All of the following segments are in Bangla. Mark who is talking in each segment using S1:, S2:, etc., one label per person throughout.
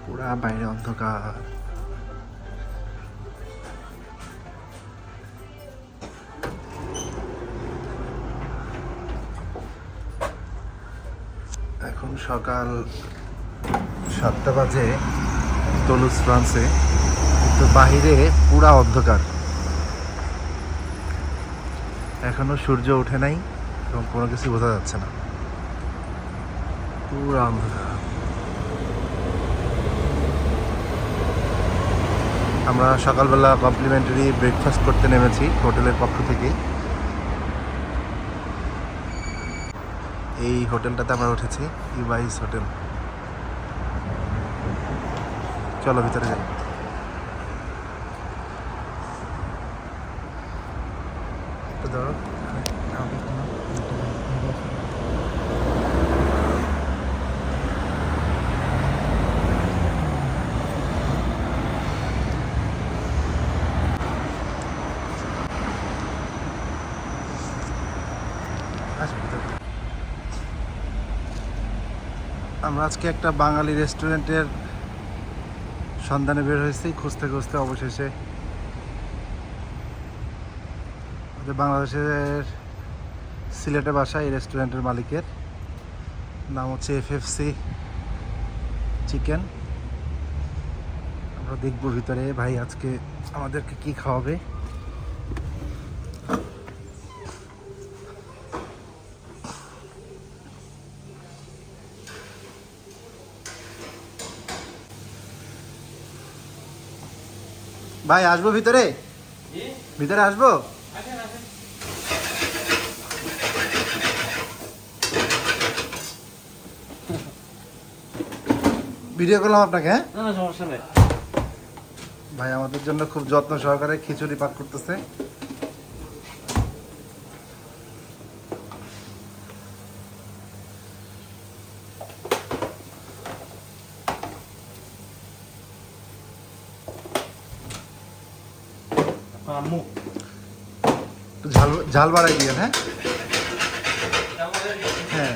S1: পুরা বাইরে অন্ধকার। এখন সকাল 7টা বাজে তুলুজ ফ্রান্সে, কিন্তু বাহিরে পুরা অন্ধকার, এখনো সূর্য ওঠে নাই এবং কোনো কিছু বোঝা যাচ্ছে না, পুরা অন্ধকার। আমরা সকালবেলা কমপ্লিমেন্টারি ব্রেকফাস্ট করতে নেমেছি হোটেলের পক্ষ থেকে। এই হোটেলটাতে আমরা উঠেছি, ইবাইস হোটেল। চলো ভিতরে যাই। ধরো আমরা আজকে একটা বাঙালি রেস্টুরেন্টের সন্ধানে বের হয়েছি, খুঁজতে খুঁজতে অবশেষে বাংলাদেশের সিলেটে বাসা এই রেস্টুরেন্টের মালিকের নাম হচ্ছে FFC চিকেন। আমরা দেখবো ভিতরে ভাই আজকে আমাদেরকে কি খাওয়াবে। ভাই আসবো ভিতরে, ভিতরে আসবো? ভিডিও করলাম আপনাকে। হ্যাঁ,
S2: না সমস্যা নেই।
S1: ভাই আমাদের জন্য খুব যত্ন সহকারে খিচুড়ি পাক করতেছে। ঝাল ঝাল বাড়াই দিয়ে। হ্যাঁ হ্যাঁ,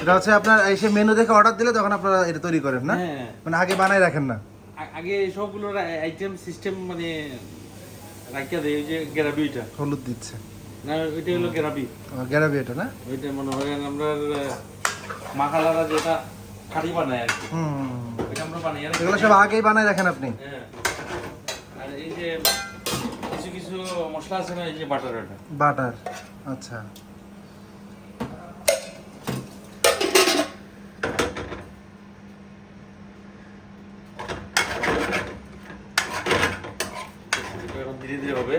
S1: এটা হচ্ছে আপনার এসে মেনু দেখে অর্ডার দিলে তখন আপনারা এটা তৈরি করেন না? মানে আগে বানাই রাখেন না?
S2: আগে সবগুলো আইটেম সিস্টেম মানে রাখিয়া দেয়। ওই যে গ্যারাবিটা
S1: হলুদ দিচ্ছে
S2: না, ওইটা হলো গ্যারাবি।
S1: গ্যারাবি এটা না?
S2: ওইটা মনে হয় আমরা মাখালারা যেটা খাড়ি বানায় আর কি, ওইটা আমরা বানাই।
S1: এগুলো সব আগেই বানাই রাখেন আপনি?
S2: হ্যাঁ। আর এই যে কিছু কিছু মশলা আছে না, এই যে বাটার, এটা
S1: বাটার। আচ্ছা,
S2: এখন ধীরে ধীরে হবে।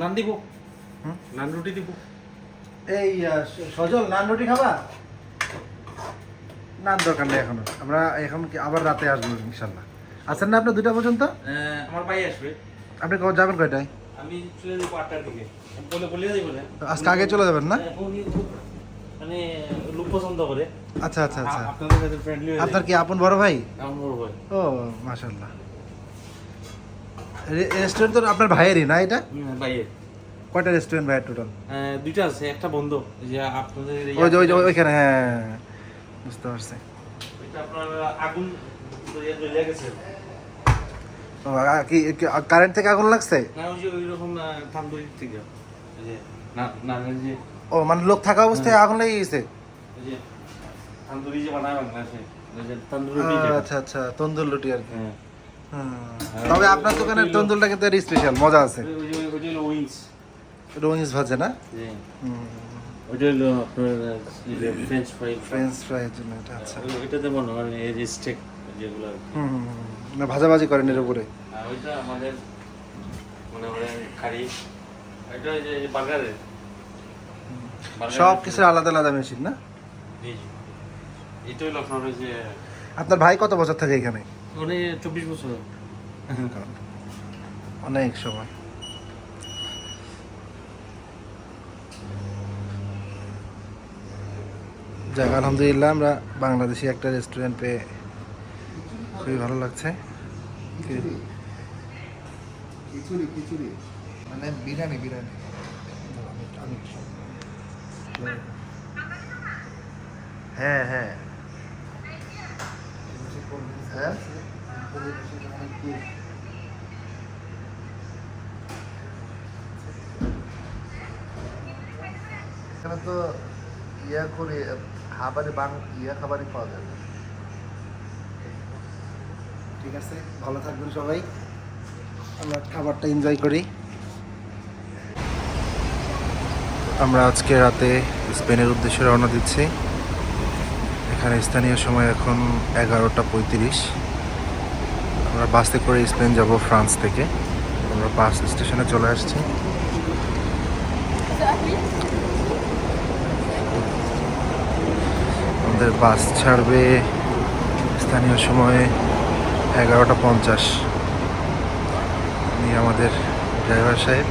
S2: নান দিব, নান রুটি দিব।
S1: এই সজল নান রুটি খাবা? নান দরকার নেই এখনো, আমরা এখন আবার রাতে আসবো ইনশাল্লাহ। আছেন না আপনার 2টা পর্যন্ত?
S2: আমার ভাই আসবে।
S1: আপনি যাবেন কয়টায়?
S2: আমি চলে যাবো 8টার দিকে। বলে যাবো না
S1: আজকে আগে চলে যাবেন না?
S2: মানে লোক পছন্দ করে।
S1: আচ্ছা আচ্ছা আচ্ছা,
S2: আপনাদের সাথে ফ্রেন্ডলি হয়ে।
S1: আপনার কি আপন বড় ভাই?
S2: আমার বড় ভাই।
S1: ও মাশাআল্লাহ। রেস্টুরেন্ট তো আপনার ভাইয়েরই না এটা?
S2: ভাইয়ের।
S1: কয়টা রেস্টুরেন্ট ভাইয়ের টোটাল?
S2: 2টা আছে, একটা বন্ধ। যে আপনাদের
S1: ওইখানে, হ্যাঁ বুঝতে পারছি।
S2: এটা আপনার আগুন জ্বলে গেছে।
S1: ও কি কারেন্ট থেকে আগুন লাগছে?
S2: না, ওই যে ওইরকম তান্দুরি থেকে, এই যে নানের যে,
S1: ও মানে লোক থাকা অবস্থায় আগুন লেগে গেছে?
S2: এই যে তান্দুরি যে বানায় বাংলাদেশে, ওই যে তন্দুরি রুটি।
S1: আচ্ছা আচ্ছা, তন্দুর রুটি আর কি।
S2: হ্যাঁ,
S1: তবে আপনার দোকানের তন্দুরটা কিন্তু স্পেশাল, মজা আছে।
S2: ওইটা হলো উইংস।
S1: রোনিস ভাজে না?
S2: ওইটা হলো আপনার ফ্রেঞ্চ ফ্রাই।
S1: ফ্রেঞ্চ ফ্রাইয়ের জন্য এটা। আচ্ছা,
S2: ওইটাতে মনে হয় এই যে স্টেক যেগুলো,
S1: না ভাজাভাজি করেন এর উপরে?
S2: আর ওইটা আমাদের মনে হয় কারি। এটা এই যে বার্গারের
S1: সব কিছু আলাদা আলাদা মেশিন না?
S2: এটা হলো আপনার ওই যে
S1: আপনার ভাই কত বছর থাকে এখানে?
S2: মানে 24 বছর।
S1: অনেক সময়। যাক, আলহামদুলিল্লাহ আমরা বাংলাদেশি একটা রেস্টুরেন্ট পেয়ে খুবই ভালো লাগছে।
S3: খিচুড়ি মানে বিরিয়ানি। হ্যাঁ হ্যাঁ হ্যাঁ। এখানে তো ইয়া করে খাবারই পাওয়া যাবে।
S1: ঠিক আছে, ভালো থাকবেন সবাই, আমরা খাবারটা এনজয় করি। আমরা আজকে রাতে স্পেনের উদ্দেশ্যে রওনা দিচ্ছি। এখানে স্থানীয় সময় এখন 11:35। আমরা বাসে করে স্পেন যাব ফ্রান্স থেকে। আমরা বাস স্টেশনে চলে আসছি। আমাদের বাস ছাড়বে স্থানীয় সময়ে 11:50। আমাদের ড্রাইভার সাহেব।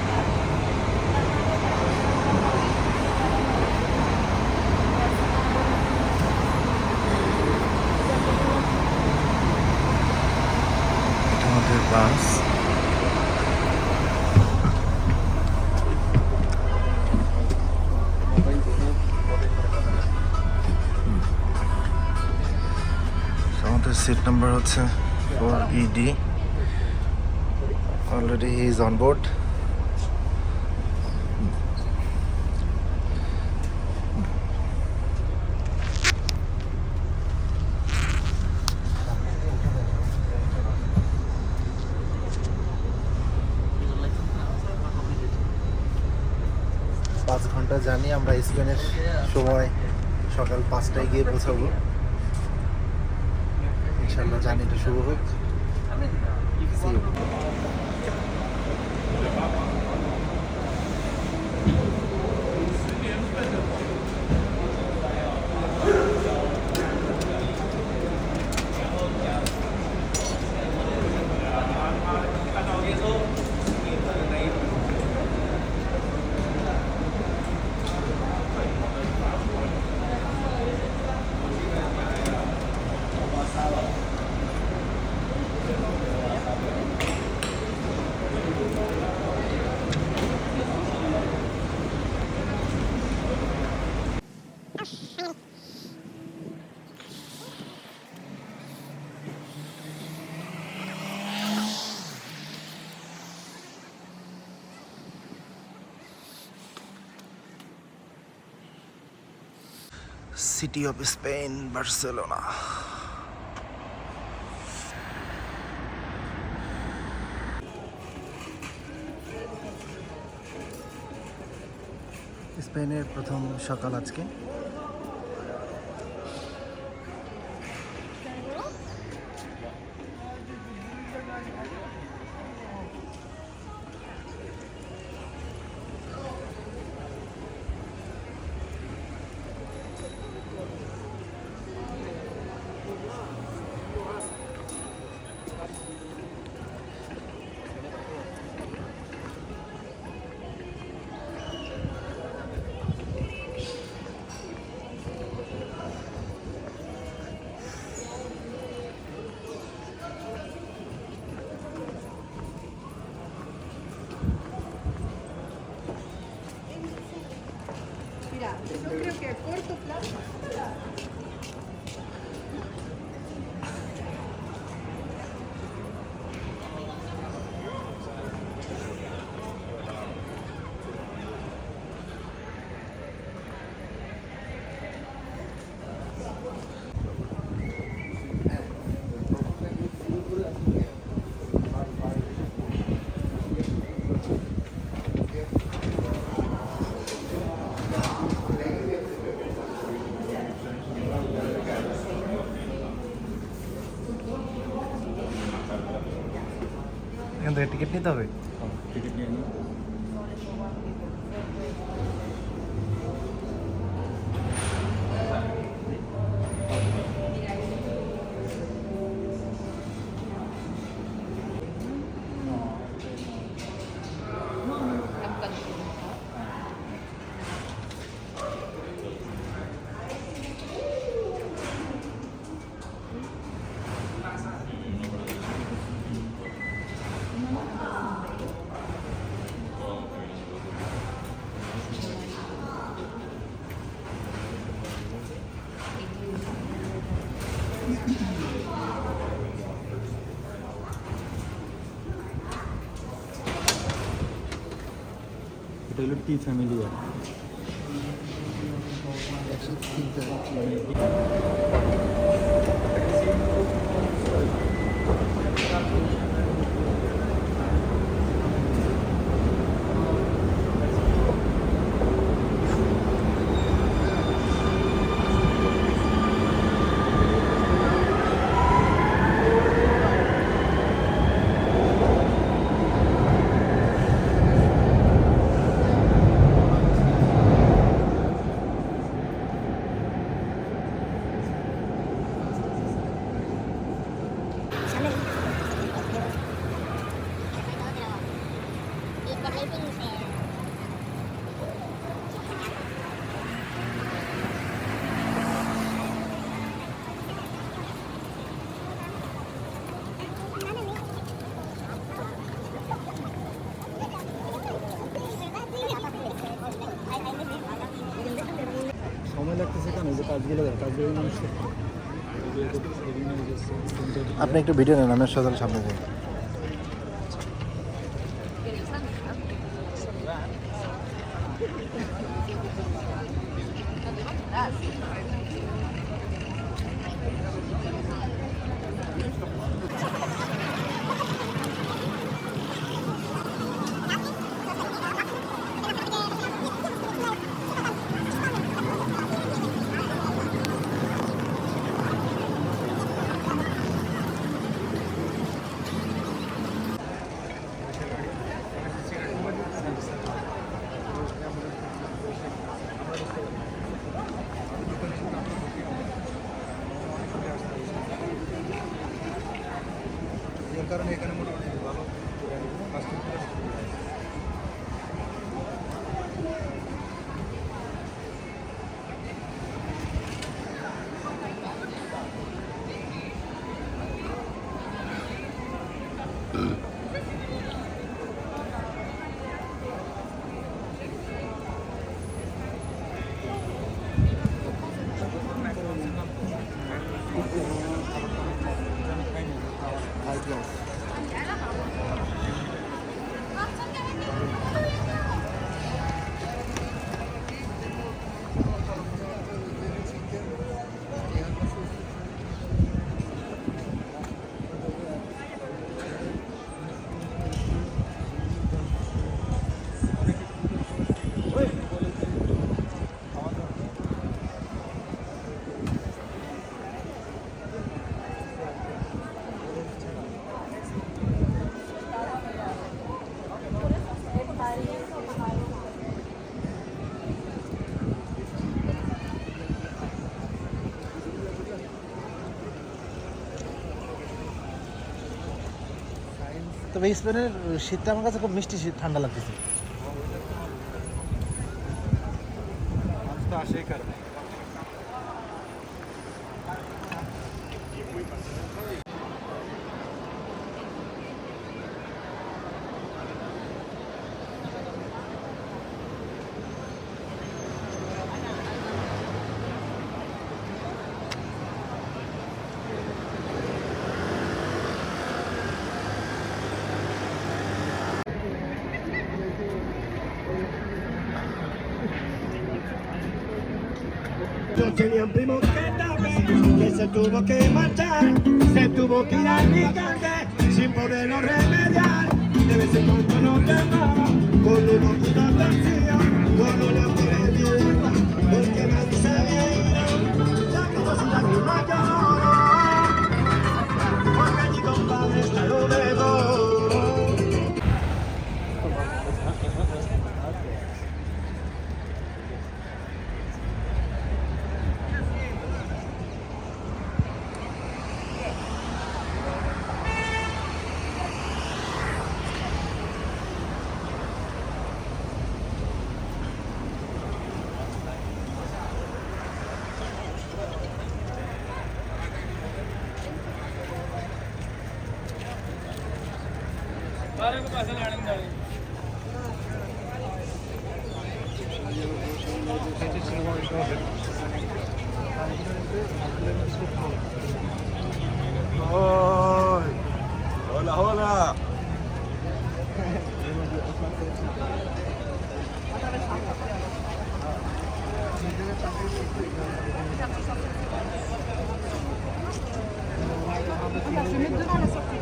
S1: এটা আমাদের বাস। আমাদের সিট নাম্বার হচ্ছে 4ED। Already he is on board. পাঁচ ঘন্টা জার্নি। আমরা স্পেনের সময় সকাল 5টায় গিয়ে পৌঁছাবো। ইনশাল্লাহ জার্নিটা শুরু হোক। See you. City of Spain, Barcelona. স্পেনের প্রথম সকাল আজকে। এখান থেকে টিকিট নিতে হবে।
S2: টিকিট নিয়ে নিই। এটা হলো টি ফ্যামিলি আর সময় লাগতেছে কেন? যে কাজগুলো মানুষ
S1: আপনি একটু ভিডিও নেন, আমি সদর সামনে যাই। কারণে এখানে মোটামুটি ভালো
S4: তবে স্পেনের শীতটা আমার কাছে খুব মিষ্টি শীত, ঠান্ডা লাগতেছে।
S2: মানুষ তো আসেই কারণে
S5: Yo tenía un primo que también, que se tuvo que marchar, se tuvo que ir a Alicante, sin poderlo remediar. De vez en cuando nos llamaba, con un ojito vacío, con una piedra, porque nadie se había ido, ya que yo sin lágrimas lloro, porque mi compadre está lo debo. Hola, hola.
S6: Je vais mettre devant la sortie.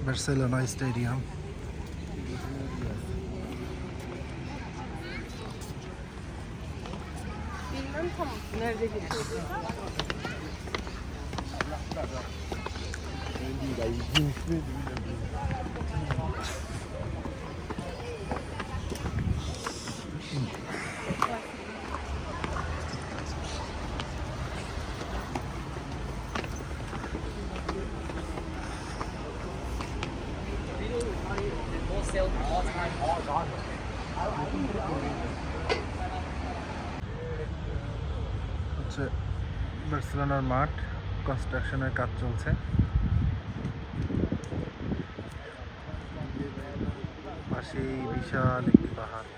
S1: Barcelona stadium.
S6: Bilmem tam nerede geçiyordu.
S1: হচ্ছে বার্সেলোনার মাঠ, কনস্ট্রাকশনের কাজ চলছে। পাশেই বিশাল একটি পাহাড়।